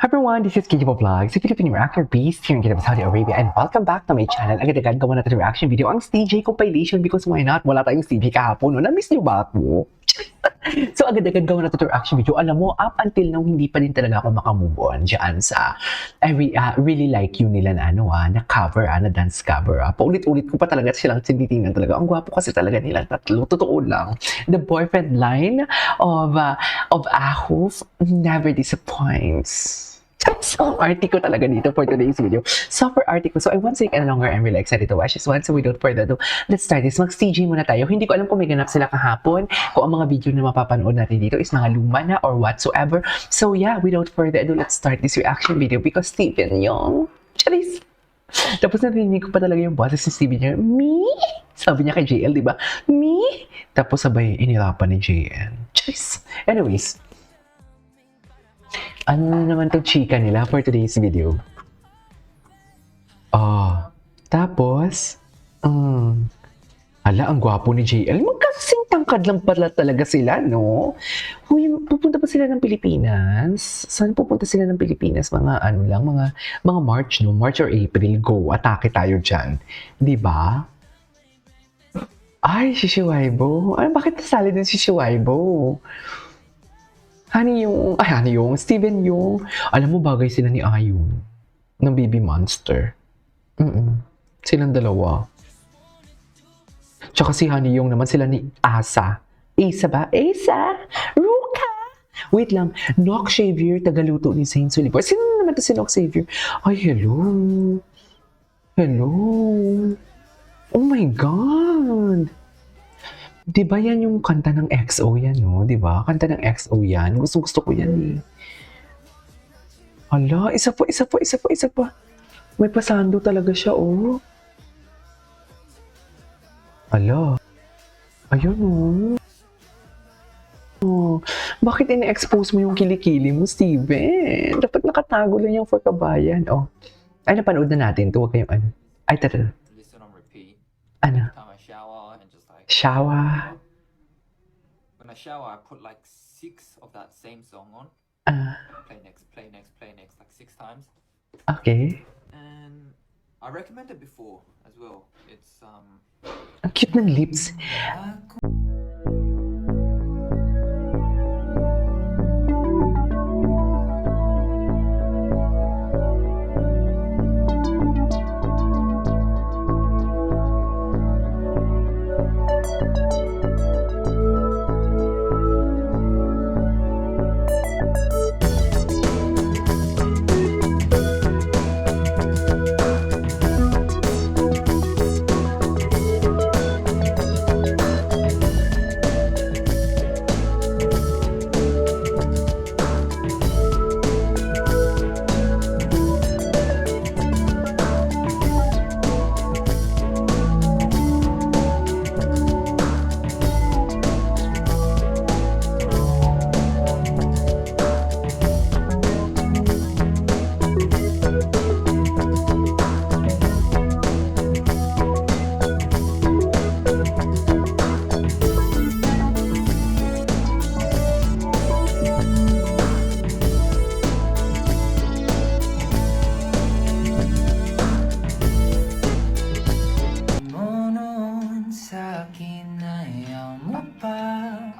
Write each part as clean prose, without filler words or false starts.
Hi everyone, this is Kijibo Vlogs, a Filipino reactor beast here in Jeddah, Saudi Arabia, and welcome back to my channel. Agad-agad gawa natin reaction video ang CJ compilation because why not? Wala tayong CJ kahapon, no? Na-miss niyo ba ako? So agad-agad gawa natin reaction video. Alam mo, up until now, hindi pa din talaga ako makamove on dyan sa I really like you nila na na cover, na dance cover. Paulit-ulit ko pa talaga silang tinitingnan talaga. Ang gwapo kasi talaga nilang tatlo. Totoo lang. The boyfriend line of Ahuf never disappoints. So, article talaga dito for today's video. Super article. So, I won't say any longer. I'm really excited to watch this one. So, without further ado, let's start this. Mag-CG muna tayo. Hindi ko alam kung may ganap sila kahapon. Kung ang mga video na mapapanood natin dito is mga luma na or whatsoever. So, yeah, without further ado, let's start this reaction video because Steven Yeun. Charis! Tapos narinig ko pa talaga yung boses ni Steven Yeun. Me? Sabi niya kay JL, di ba? Me? Tapos sabay inirapan ni JL. Charis! Anyways, ano naman itong chika nila for today's video? Tapos, ang gwapo ni JL. Magkasing tangkad lang pala talaga sila, no? Huy, pupunta pa sila ng Pilipinas? Saan pupunta sila ng Pilipinas? Mga mga March, no? March or April, go. Atake tayo dyan. Di ba? Ay, si Shiwaibo. Ay, bakit nasali din si Shiwaibo? Hani yung Steven Yeun. Alam mo, bagay sila ni Ayun ng Baby Monster. Silang dalawa. Tsaka si Hani yung naman sila ni Asa. Asa ba? Asa? Ruka? Wait lang. Nock Xavier, tagaluto ni Saint Sullivan. Sino naman to si Nock Xavier? Ay, hello. Hello. Oh my God. Di ba yan yung kanta ng XO yan, no? Di ba? Kanta ng XO yan. Gusto ko yan, eh. Hala, isa pa. May pasando talaga siya, oh. Hala. Ayun, oh. Bakit ina-expose mo yung kilikili mo, Steven? Dapat nakatago lang yung for kabayan. Oh. Ay, napanood na natin to. Huwag kayong ano. Ay, tara. Listen on repeat. Ano? Time I shower and just like Shower. when I shower I put like 6 of that same song on. Play next, like 6 times. Okay. And I recommended before as well. It's Ang cute ng lips.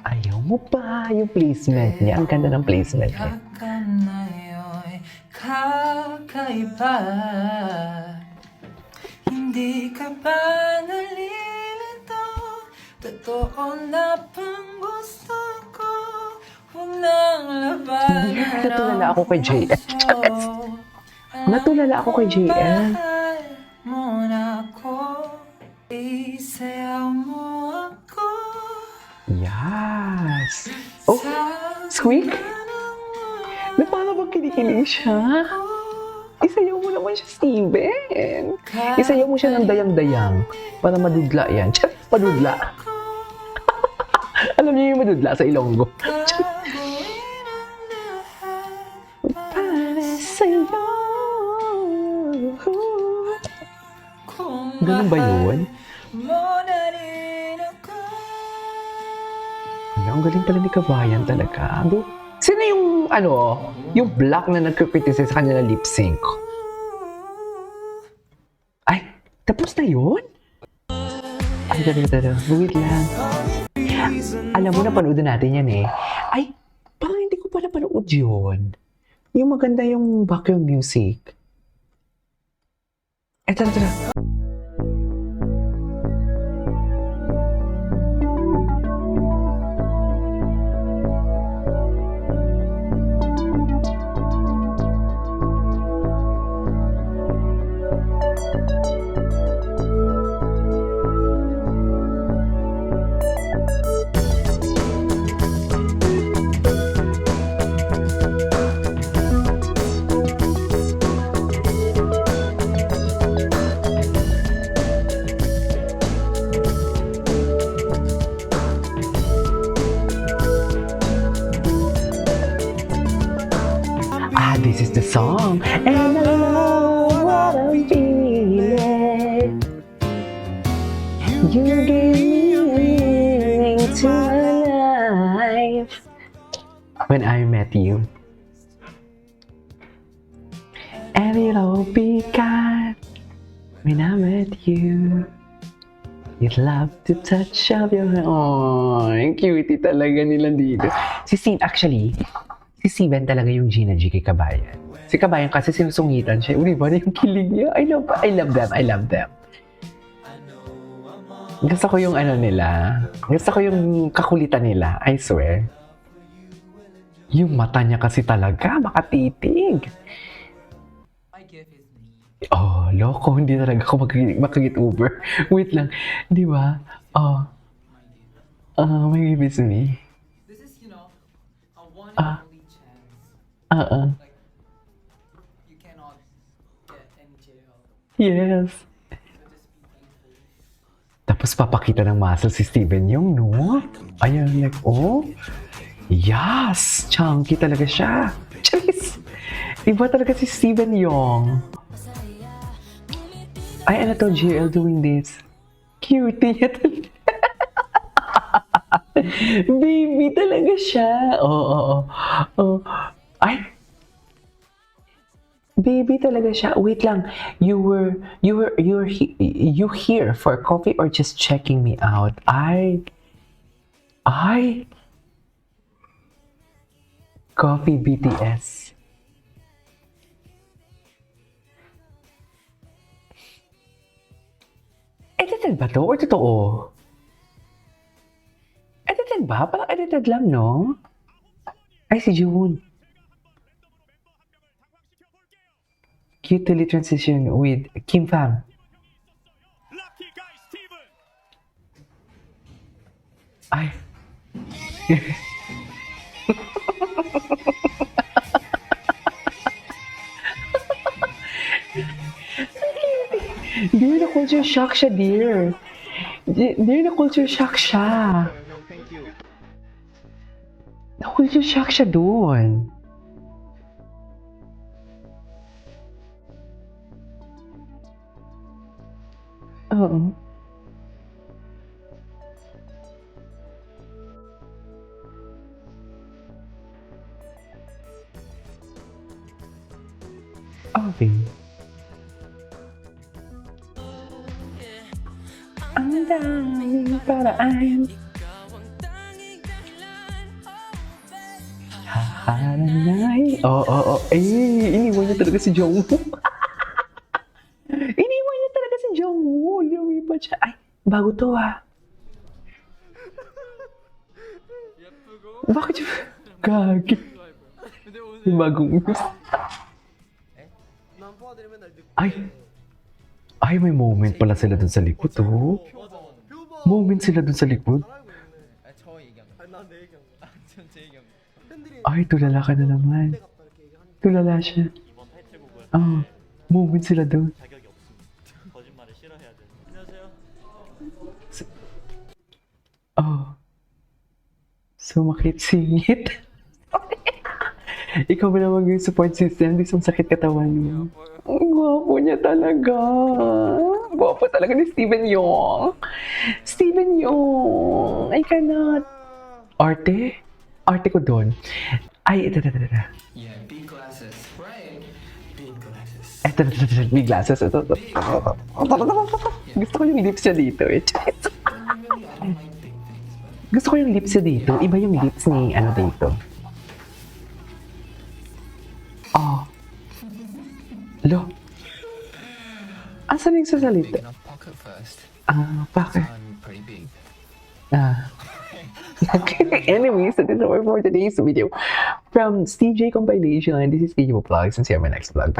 Ayaw mo pa yung placement niya. Ang ganda ng placement niya. Kakaiba. Hindi ka ba nalilito? Totoo na bang gusto ko? Walang laban. Natulala ako kay JL. Natulala ako kay JL. Mahal mo na ako. Isayaw mo ako. Yes. Oh, squeak. Na para bang kinikilig siya? Isayaw mo naman siya, Steven. Isayaw mo siya ng dayang-dayang para madudla yan. Chat, madudla. Alam niyo yung madudla sa Ilonggo. Para sa'yo. Ganun ba yun? Ang galing pala ni Kabayan talaga. Sino yung yung black na nagkukritisize sa kanila lip sync. Ay, tapos na yun? Ay, tara. Wait lang. Alam mo, napanood natin yan eh. Ay, parang hindi ko pa napanood yun. Yung maganda yung background music. Eh, tara. This is the song, and I love what I'm feeling. You give me meaning to my life. When I met you, and it all began when I met you. You'd love to touch of your hand. Oh, cutie talaga nila dito. Si Steven talaga yung Gina G kay Kabayan. Si Kabayan kasi sinusungitan siya. Uli ba na yung kilig niya? I love them. Gusto ko yung nila. Gusto ko yung kakulitan nila. I swear. Yung mata niya kasi talaga makatitig. I give his knee. Oh, loko. Hindi talaga ako makagit over. Wait lang. Di ba? My give is me. This is, a one and only chance. Like, you cannot get any jail. Yes. So just be thankful. Tapos papakita ng muscle si Steven yung, no? Ayan, like, oh. Yes! Chunky talaga siya. Charis! Iba talaga si Steven Yong. Ay, ano to? JL doing this. Cutie niya talaga. Baby talaga siya. Oo. Ay! Baby talaga siya. Wait lang. You here for coffee or just checking me out? Ay! Coffee BTS. Edited ba to? Or totoo? Edited ba? Parang edited lang, no? Ay, si June. Cute transition with Kim Pham. Ay. Dear, na culture shock siya, dear. Dear, na culture shock siya. Na culture shock siya doon. Oo. Okay. Ang daming paraan. Hahanay. Oo. Iniwan niya talaga si Jungwoo. Iniwan niya talaga si Jungwoo. Lumipat siya. Ay, bago to ah. Bakit siya? Gagi. Yung bagong Ay, may moment pala sila dun sa likod, oh. Moment sila dun sa likod. Ay, tulala ka na naman. Tulala siya. Moment sila dun. Sumakit singit. Ikaw ba naman yung support system? Di sumasakit katawan mo. Ang gwapo niya talaga. Gwapo talaga ni Steven Yeun. Steven Yeun. I cannot. Arte ko doon. Ay, ito. Yeah, big glasses. Right. Big glasses. Ito. Big glasses. Ito. Gusto ko yung lips niya dito eh. Really, I don't like big things, but Gusto ko yung lips niya dito. Iba yung lips ni ano dito. Oh. Lo. Asan yung big sasalita? enough pocket first. Bakit? I'm pretty big. Anyways, so this is all for today's video. From CJ Compilation, this is CJ Vlogs, and see you on my next vlog. Bye.